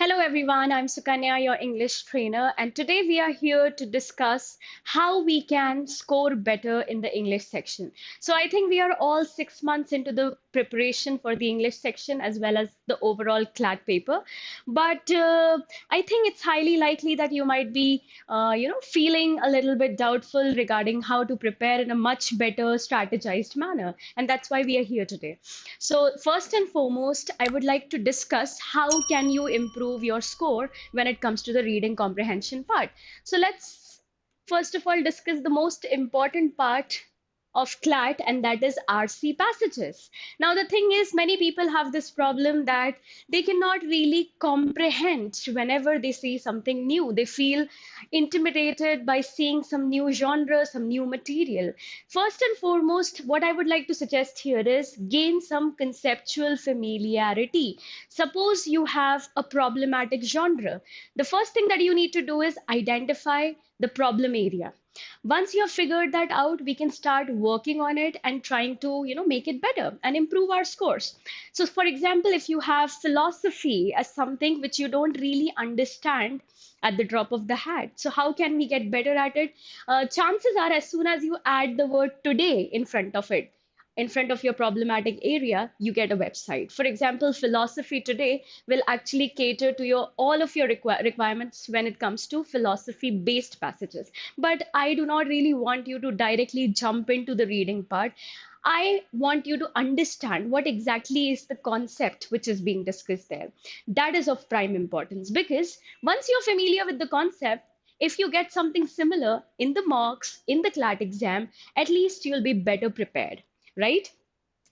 Hello everyone, I'm Sukanya, your English trainer, and today we are here to discuss how we can score better in the English section. So I think we are all 6 months into the preparation for the English section as well as the overall CLAT paper. But I think it's highly likely that you might be, feeling a little bit doubtful regarding how to prepare in a much better strategized manner, and that's why we are here today. So first and foremost, I would like to discuss how can you improve your score when it comes to the reading comprehension part. So let's first of all discuss the most important part of CLAT, and that is RC passages. Now, the thing is, many people have this problem that they cannot really comprehend whenever they see something new. They feel intimidated by seeing some new genre, some new material. First and foremost, what I would like to suggest here is gain some conceptual familiarity. Suppose you have a problematic genre. The first thing that you need to do is identify the problem area. Once you have figured that out, we can start working on it and trying to, make it better and improve our scores. So, for example, if you have philosophy as something which you don't really understand at the drop of the hat, so how can we get better at it? Chances are, as soon as you add the word today in front of it, in front of your problematic area, you get a website. For example, philosophy today will actually cater to your all of your requirements when it comes to philosophy based passages. But I do not really want you to directly jump into the reading part. I want you to understand what exactly is the concept which is being discussed there. That is of prime importance because once you're familiar with the concept, if you get something similar in the mocks, in the CLAT exam, at least you'll be better prepared, right?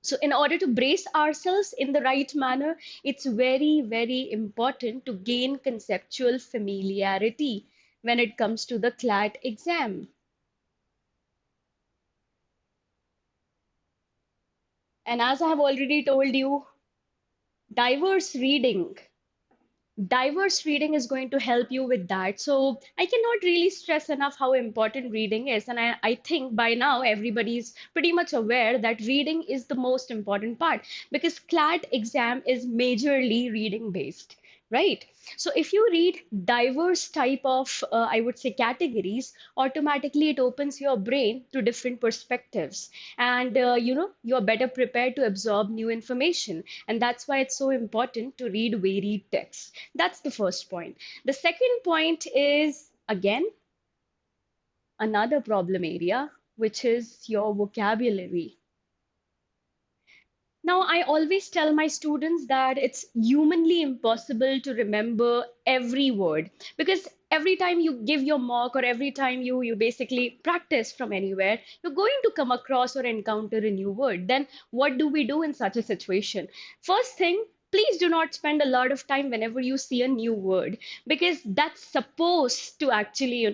So, in order to brace ourselves in the right manner, it's very, very important to gain conceptual familiarity when it comes to the CLAT exam. And as I have already told you, diverse reading diverse reading is going to help you with that. So I cannot really stress enough how important reading is. And I think by now everybody's pretty much aware that reading is the most important part because CLAT exam is majorly reading based. Right. So if you read diverse type of, I would say, categories, automatically it opens your brain to different perspectives, and you're better prepared to absorb new information. And that's why it's so important to read varied texts. That's the first point. The second point is, again, another problem area, which is your vocabulary. Now, I always tell my students that it's humanly impossible to remember every word because every time you give your mock or every time you basically practice from anywhere, you're going to come across or encounter a new word. Then what do we do in such a situation? First thing, please do not spend a lot of time whenever you see a new word because that's supposed to actually,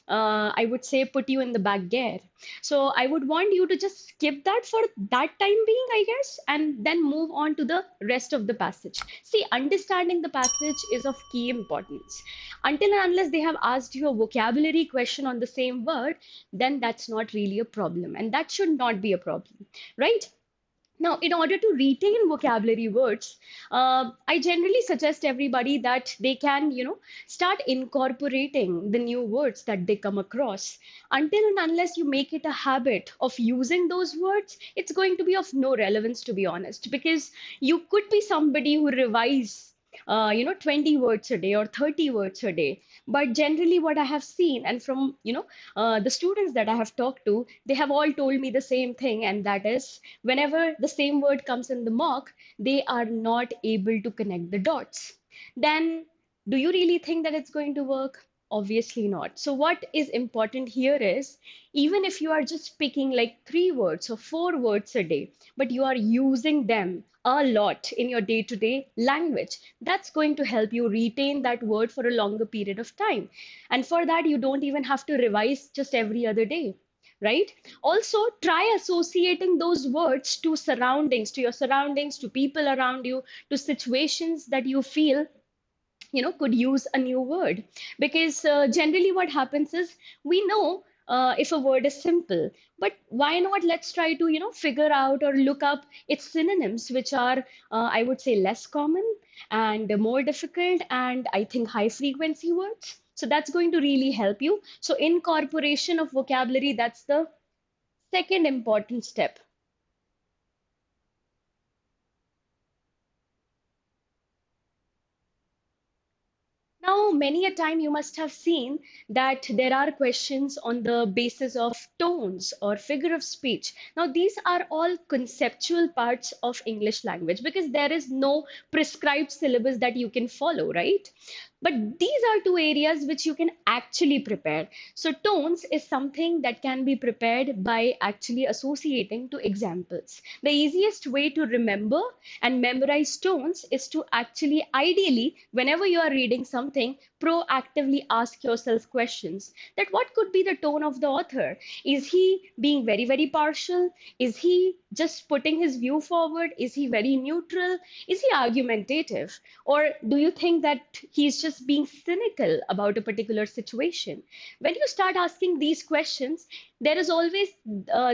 I would say put you in the back gear. So I would want you to just skip that for that time being, I guess, and then move on to the rest of the passage. See, understanding the passage is of key importance. Until and unless they have asked you a vocabulary question on the same word, then that's not really a problem, and that should not be a problem, right? Now, in order to retain vocabulary words, I generally suggest everybody that they can, start incorporating the new words that they come across. Until and unless you make it a habit of using those words, it's going to be of no relevance, to be honest, because you could be somebody who revise 20 words a day or 30 words a day. But generally, what I have seen, and from, the students that I have talked to, they have all told me the same thing, and that is whenever the same word comes in the mock, they are not able to connect the dots. Then, do you really think that it's going to work? Obviously not. So, what is important here is even if you are just picking like 3 words or 4 words a day, but you are using them a lot in your day to day language, that's going to help you retain that word for a longer period of time. And for that, you don't even have to revise just every other day, right? Also, try associating those words to surroundings, to your surroundings, to people around you, to situations that you feel could use a new word because generally what happens is we know if a word is simple, but why not let's try to figure out or look up its synonyms which are I would say less common, and more difficult and I think high frequency words. So that's going to really help you. So incorporation of vocabulary, that's the second important step. Now, many a time you must have seen that there are questions on the basis of tones or figure of speech. Now, these are all conceptual parts of English language because there is no prescribed syllabus that you can follow, right? But these are two areas which you can actually prepare. So, tones is something that can be prepared by actually associating to examples. The easiest way to remember and memorize tones is to actually, ideally, whenever you are reading something, proactively ask yourself questions that what could be the tone of the author? Is he being very, very partial? Is he just putting his view forward? Is he very neutral? Is he argumentative? Or do you think that he's just being cynical about a particular situation? When you start asking these questions, there is always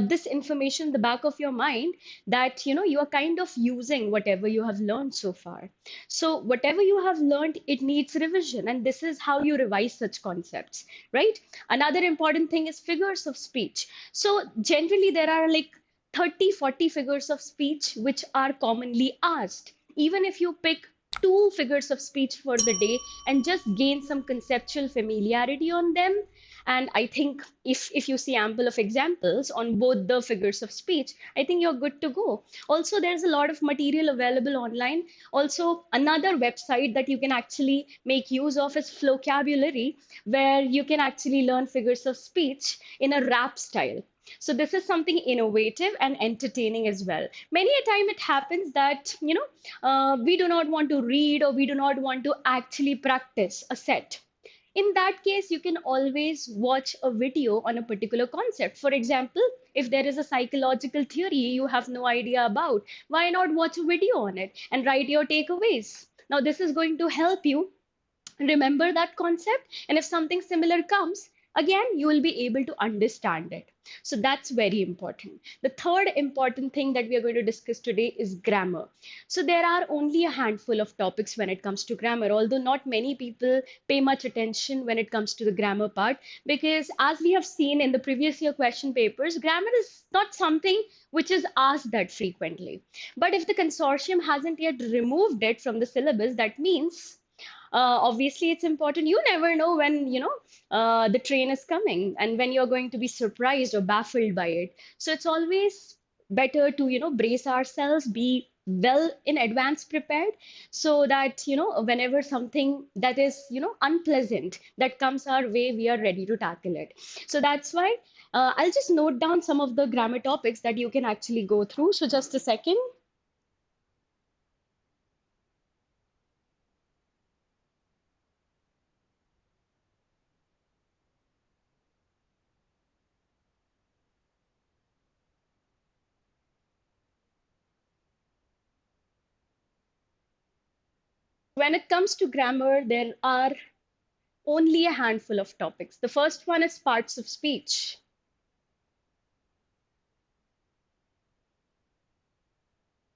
this information in the back of your mind that you are kind of using whatever you have learned so far. So whatever you have learned, it needs revision, and this is how you revise such concepts, right? Another important thing is figures of speech. So generally there are like 30, 40 figures of speech which are commonly asked. Even if you pick two figures of speech for the day and just gain some conceptual familiarity on them, and I think if you see ample of examples on both the figures of speech, I think you're good to go. Also, there's a lot of material available online. Also, another website that you can actually make use of is Flocabulary, where you can actually learn figures of speech in a rap style. So this is something innovative and entertaining as well. Many a time it happens that we do not want to read or we do not want to actually practice a set. In that case, you can always watch a video on a particular concept. For example, if there is a psychological theory you have no idea about, why not watch a video on it and write your takeaways? Now, this is going to help you remember that concept, and if something similar comes again, you will be able to understand it. So that's very important. The third important thing that we are going to discuss today is grammar. So there are only a handful of topics when it comes to grammar, although not many people pay much attention when it comes to the grammar part, because as we have seen in the previous year question papers, grammar is not something which is asked that frequently. But if the consortium hasn't yet removed it from the syllabus, that means obviously it's important. You never know when the train is coming and when you're going to be surprised or baffled by it. So it's always better to brace ourselves, be well in advance prepared, so that whenever something that is unpleasant that comes our way, we are ready to tackle it. So that's why I'll just note down some of the grammar topics that you can actually go through. So just a second. When it comes to grammar, there are only a handful of topics. The first one is parts of speech.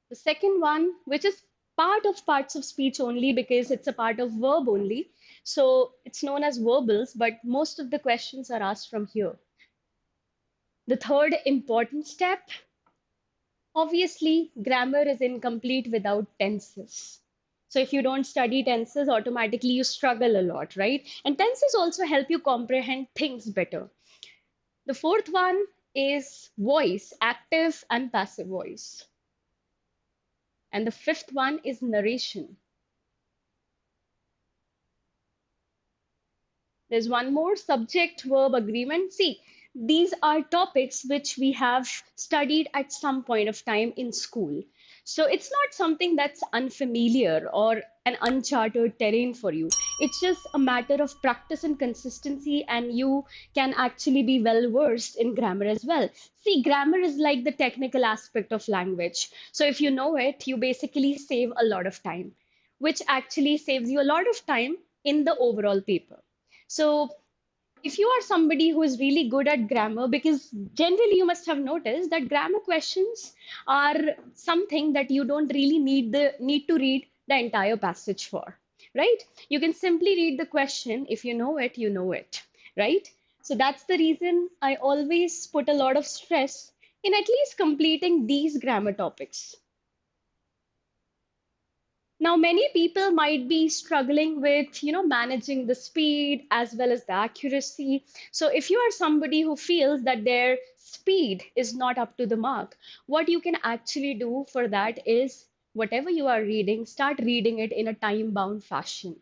The second one, which is part of parts of speech only because it's a part of verb only. So it's known as verbals, but most of the questions are asked from here. The third important step, obviously, grammar is incomplete without tenses. So if you don't study tenses, automatically you struggle a lot, right? And tenses also help you comprehend things better. The fourth one is voice, active and passive voice. And the fifth one is narration. There's one more, subject verb agreement. See, these are topics which we have studied at some point of time in school. So it's not something that's unfamiliar or an uncharted terrain for you. It's just a matter of practice and consistency, and you can actually be well versed in grammar as well. See, grammar is like the technical aspect of language. So if you know it, you basically save a lot of time, which actually saves you a lot of time in the overall paper. So if you are somebody who is really good at grammar, because generally you must have noticed that grammar questions are something that you don't really need to read the entire passage for, right? You can simply read the question. If you know it, you know it, right? So that's the reason I always put a lot of stress in at least completing these grammar topics. Now, many people might be struggling with, managing the speed as well as the accuracy. So, if you are somebody who feels that their speed is not up to the mark, what you can actually do for that is whatever you are reading, start reading it in a time-bound fashion.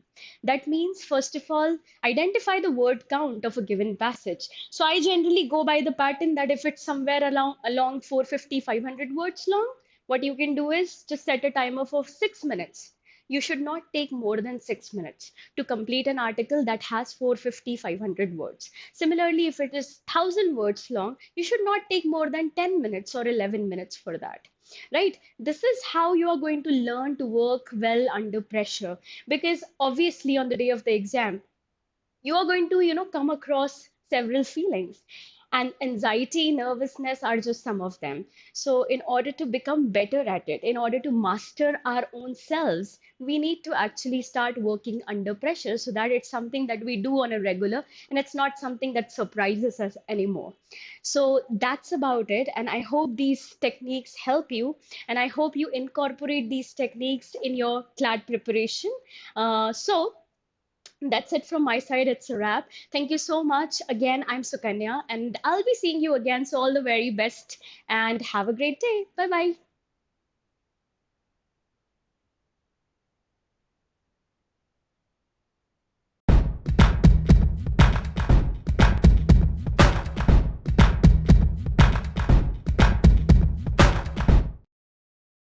That means, first of all, identify the word count of a given passage. So, I generally go by the pattern that if it's somewhere along 450, 500 words long, what you can do is just set a timer for 6 minutes. You should not take more than 6 minutes to complete an article that has 450, 500 words. Similarly, if it is 1,000 words long, you should not take more than 10 minutes or 11 minutes for that. Right? This is how you are going to learn to work well under pressure. Because obviously, on the day of the exam, you are going to come across several feelings, and anxiety, nervousness are just some of them. So in order to become better at it, in order to master our own selves, we need to actually start working under pressure so that it's something that we do on a regular, and it's not something that surprises us anymore. So that's about it, and I hope these techniques help you, and I hope you incorporate these techniques in your CLAT preparation. So that's it from my side. It's a wrap. Thank you so much. Again, I'm Sukanya, and I'll be seeing you again. So, all the very best and have a great day. Bye bye.